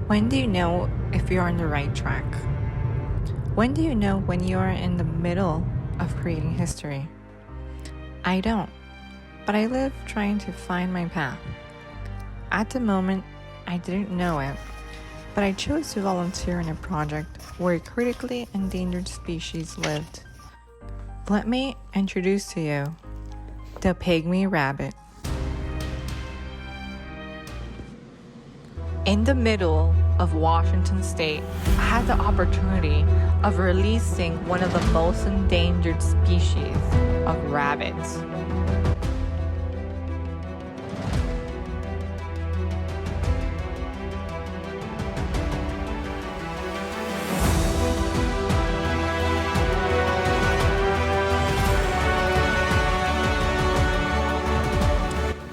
When do you know if you're on the right track? When do you know when you are in the middle of creating history? I don't, but I live trying to find my path. At the moment, I didn't know it, but I chose to volunteer in a project where a critically endangered species lived. Let me introduce to you the Pygmy Rabbit. In the middle of Washington State, I had the opportunity of releasing one of the most endangered species of rabbits.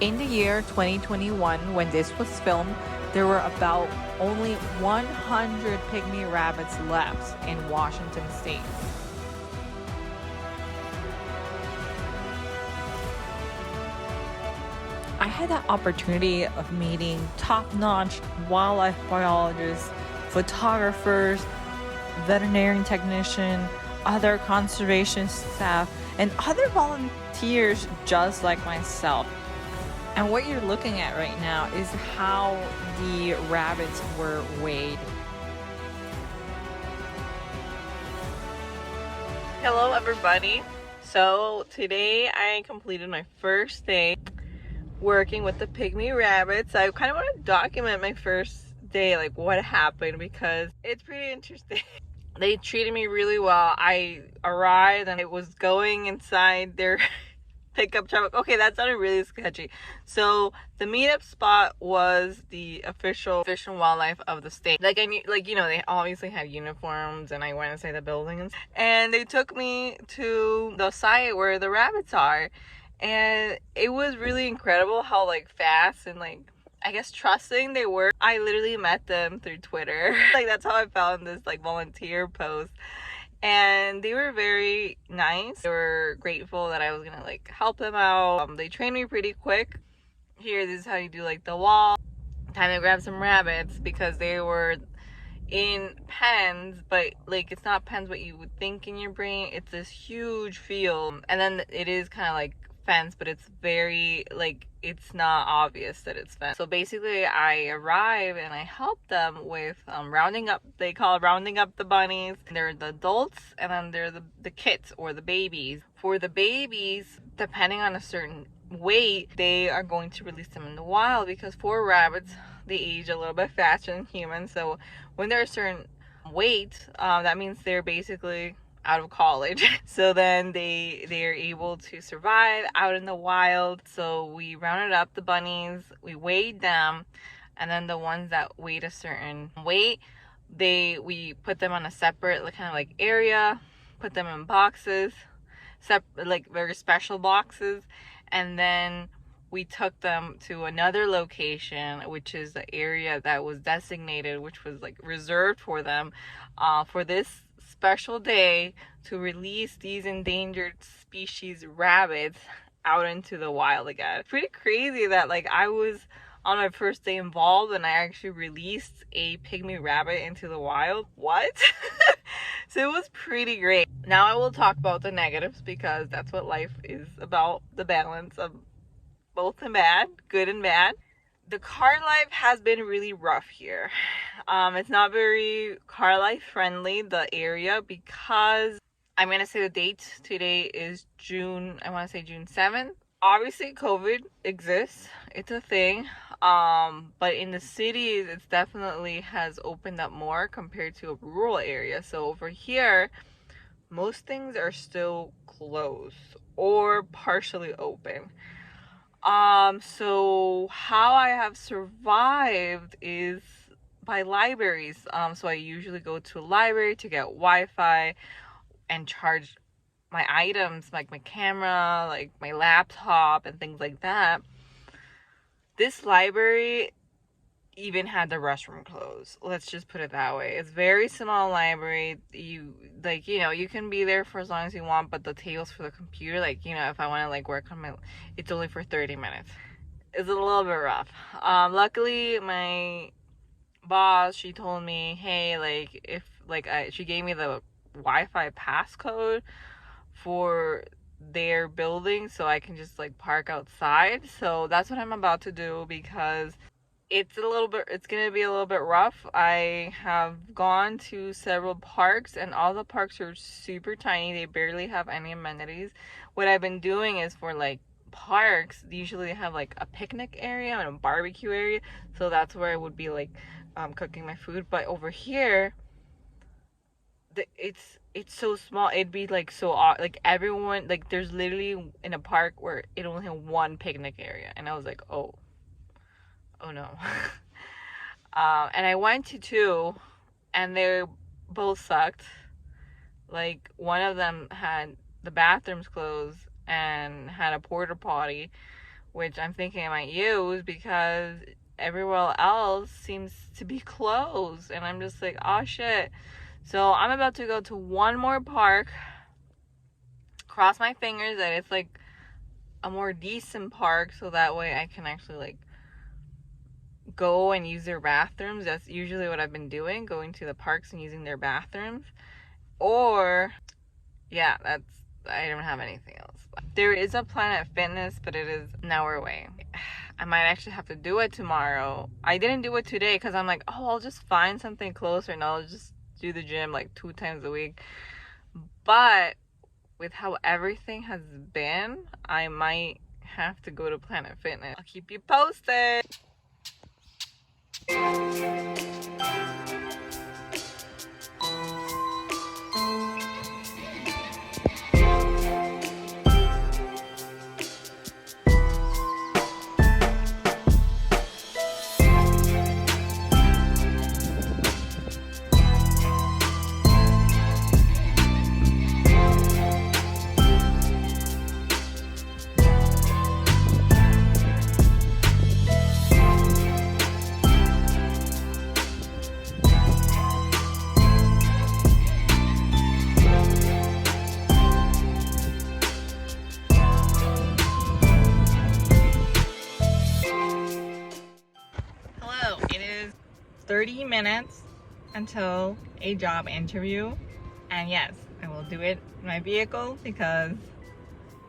In the year 2021, when this was filmed, there were about only 100 pygmy rabbits left in Washington State. I had the opportunity of meeting top-notch wildlife biologists, photographers, veterinarian technicians, other conservation staff, and other volunteers just like myself. And what you're looking at right now is how the rabbits were weighed. Hello everybody. So today I completed my first day working with the pygmy rabbits. I kind of want to document my first day, like what happened, because it's pretty interesting. They treated me really well. I arrived and I was going inside their pickup truck. Okay, that sounded really sketchy. So the meetup spot was the official Fish and Wildlife of the state. Like I knew, like, you know, they obviously had uniforms, and I went inside the building, and they took me to the site where the rabbits are, and it was really incredible how like fast and like I guess trusting they were. I literally met them through Twitter. Like that's how I found this like volunteer post. And they were very nice. They were grateful that I was gonna like help them out. They trained me pretty quick. Here, this is how you do like the wall. Time to grab some rabbits, because they were in pens, but like it's not pens what you would think in your brain. It's this huge field, and then it is kind of like fence, but it's very like it's not obvious that it's fence. So basically I arrive and I help them with rounding up. They call it rounding up the bunnies. They're the adults, and then they're the kits or the babies. For the babies, depending on a certain weight, they are going to release them in the wild, because for rabbits they age a little bit faster than humans. So when they're a certain weight, that means they're basically out of college. So then they're able to survive out in the wild. So we rounded up the bunnies, we weighed them, and then the ones that weighed a certain weight, we put them on a separate kind of like area, put them in boxes, like very special boxes, and then we took them to another location, which is the area that was designated, which was like reserved for them, for this special day to release these endangered species rabbits out into the wild again. It's pretty crazy that like I was on my first day involved and I actually released a pygmy rabbit into the wild. What? So it was pretty great. Now I will talk about the negatives, because that's what life is about, the balance of both and bad, good and bad. The car life has been really rough here. It's not very car life friendly, the area, because I'm gonna say the date today is June 7th. Obviously COVID exists, it's a thing, but in the cities it's definitely has opened up more compared to a rural area. So over here most things are still closed or partially open. So how I have survived is by libraries. So I usually go to a library to get Wi-Fi and charge my items, like my camera, like my laptop and things like that. This library even had the restroom closed. Let's just put it that way. It's very small library. You you can be there for as long as you want, but the tables for the computer, if I want to work on it's only for 30 minutes. It's a little bit rough. Luckily my boss, she told me, hey, like, if like she gave me the Wi-Fi passcode for their building so I can just like park outside. So that's what I'm about to do, because it's gonna be a little bit rough. I have gone to several parks and all the parks are super tiny. They barely have any amenities. What I've been doing is, for like parks, they usually have like a picnic area and a barbecue area, so that's where I would be like cooking my food. But over here, it's so small. It'd be like so odd. Like everyone, like there's literally in a park where it only had one picnic area, and I was like, oh no. And I went to two, and they both sucked. Like one of them had the bathrooms closed and had a porta potty, which I'm thinking I might use because everywhere else seems to be closed, and I'm just like, oh shit. So I'm about to go to one more park, cross my fingers that it's like a more decent park, so that way I can actually like go and use their bathrooms. That's usually what I've been doing, going to the parks and using their bathrooms. Or yeah, I don't have anything else. There is a Planet Fitness, but it is an hour away. I might actually have to do it tomorrow. I didn't do it today because I'm like, oh, I'll just find something closer and I'll just do the gym like 2 times a week. But with how everything has been, I might have to go to Planet Fitness. I'll keep you posted. Hello, it is 30 minutes until a job interview, and yes, I will do it in my vehicle because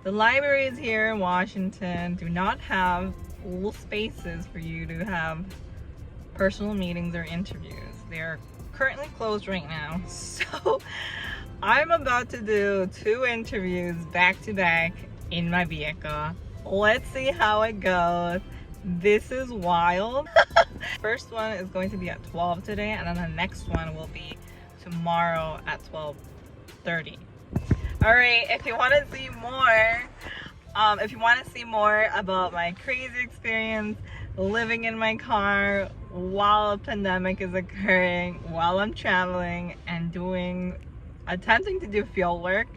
the libraries here in Washington do not have full spaces for you to have personal meetings or interviews. They are currently closed right now, so I'm about to do 2 interviews back to back in my vehicle. Let's see how it goes. This is wild. First one is going to be at 12 today, and then the next one will be tomorrow at 12:30. All right, if you want to see more, about my crazy experience living in my car while a pandemic is occurring, while I'm traveling and attempting to do field work,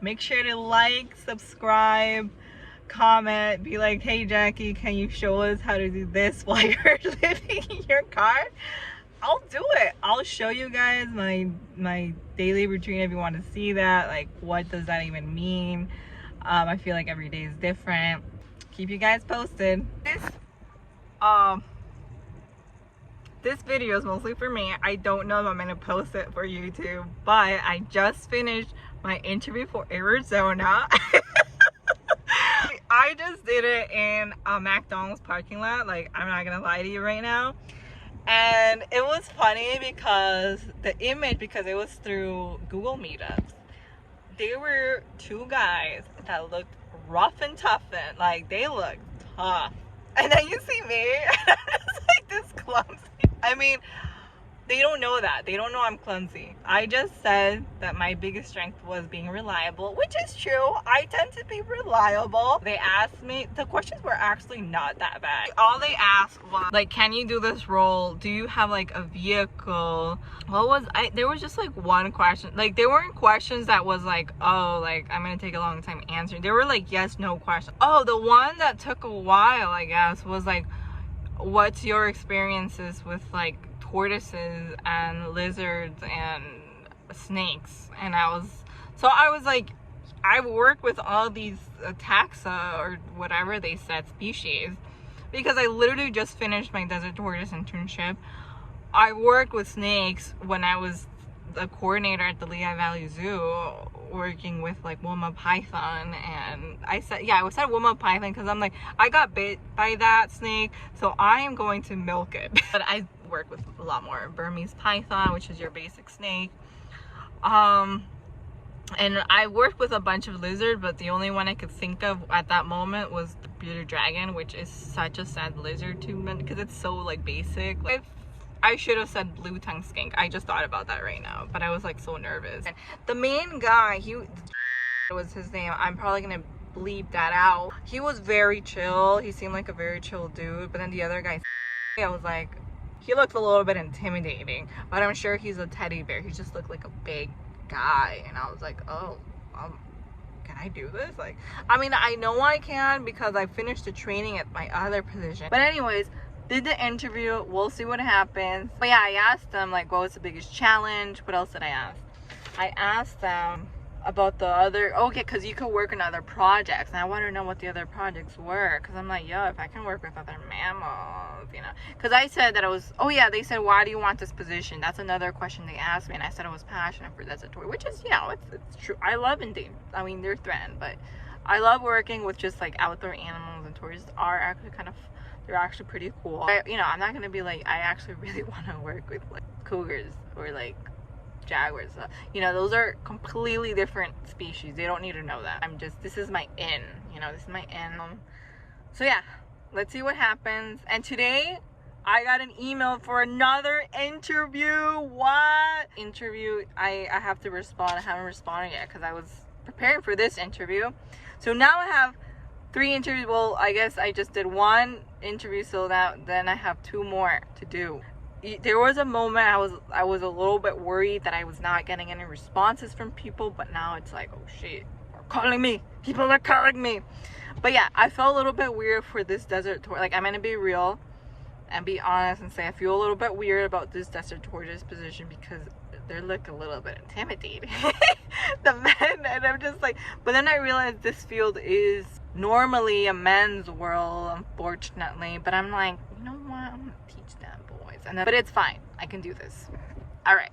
make sure to like, subscribe, comment, be like, hey Jackie, can you show us how to do this while you're living in your car? I'll do it. I'll show you guys my daily routine if you want to see that. Like, what does that even mean? I feel like every day is different. Keep you guys posted. This video is mostly for me. I don't know if I'm gonna post it for YouTube, but I just finished my interview for Arizona. I just did it in a McDonald's parking lot. Like, I'm not gonna lie to you right now. And it was funny because it was through Google Meetups. There were 2 guys that looked rough and tough, and like they looked tough. And then you see me, and I'm just like this clumsy. I mean, they don't know that. They don't know I'm clumsy. I just said that my biggest strength was being reliable, which is true. I tend to be reliable. They asked me, the questions were actually not that bad. All they asked was like, can you do this role? Do you have like a vehicle? There was just like one question. Like, there weren't questions that was like, oh, like I'm gonna take a long time answering. There were like yes, no questions. Oh, the one that took a while, I guess, was like, what's your experiences with like tortoises and lizards and snakes? And I was like, I work with all these taxa or whatever they said, species, because I literally just finished my desert tortoise internship. I worked with snakes when I was a coordinator at the Lehigh Valley Zoo, working with like Wilma python, and I said Wilma python because I'm like, I got bit by that snake, so I am going to milk it. But I work with a lot more. Burmese python, which is your basic snake, and I worked with a bunch of lizards, but the only one I could think of at that moment was the bearded dragon, which is such a sad lizard to me because it's so like basic. Like, I should have said blue tongue skink. I just thought about that right now, but I was like so nervous. And the main guy, he was his name. I'm probably gonna bleep that out. He was very chill. He seemed like a very chill dude. But then the other guy, I was like, he looked a little bit intimidating. But I'm sure he's a teddy bear. He just looked like a big guy, and I was like, oh, can I do this? Like, I mean, I know I can because I finished the training at my other position. But anyways, did the interview. We'll see what happens. But yeah, I asked them like, what was the biggest challenge? What else did I ask? I asked them about the other, okay, because you could work on other projects, and I want to know what the other projects were, because I'm like, yo, if I can work with other mammals, you know, because I said that I was, oh yeah, they said, why do you want this position? That's another question they asked me, and I said I was passionate for desert tortoise, which is, you know, it's true. I love endangered. I mean, they're threatened, but I love working with just like outdoor animals, and tortoises are actually kind of, they're actually pretty cool. You know, I'm not gonna be like, I actually really want to work with like cougars or like jaguars. You know, those are completely different species. They don't need to know that. This is my in, you know, this is my in. So yeah, let's see what happens. And today I got an email for another interview. What interview? I have to respond. I haven't responded yet because I was preparing for this interview. So now I have 3 interviews. Well, I guess I just did 1 interview, so then I have 2 more to do. There was a moment I was a little bit worried that I was not getting any responses from people, but now it's like, oh shit, they're calling me. People are calling me. But yeah, I felt a little bit weird for this desert tortoise. Like, I'm gonna be real and be honest and say I feel a little bit weird about this desert tortoise position because they look a little bit intimidating. The men, and I'm just like, but then I realized this field is normally a men's world, unfortunately. But I'm like, you know what? I'm gonna teach them boys, but it's fine. I can do this. All right.